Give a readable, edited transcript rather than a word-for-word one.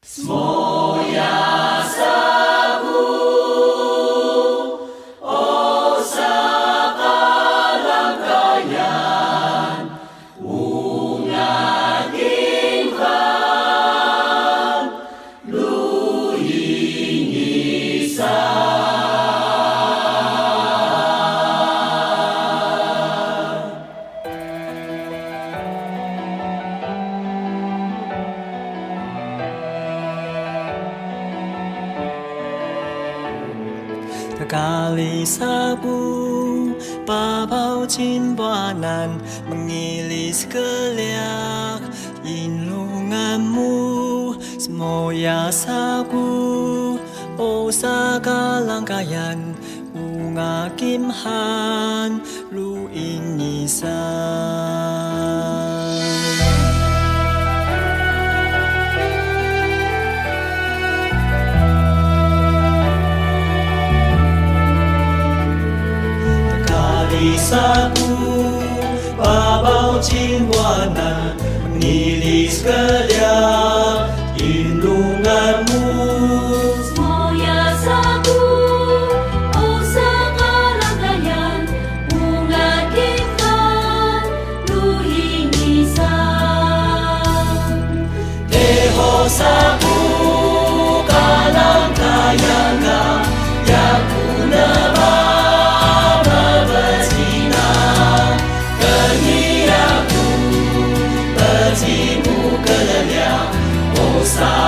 Moja sabu, o sakalangkayan, ungaging ham, luhing isa. Kali sabu, babaw cinbanan, mengilis keliak inlunganmu. Semoya sabu, o sakalangkayan, unga kimhan, luing nisan. Sabu, babaw cinwanan, mengilis keliak inlunganmu. Moja sabu, o sakalangkayan, ungaging ham, luhing isa. Teho sabu, kalangkayan ka, yakuna ba? Sa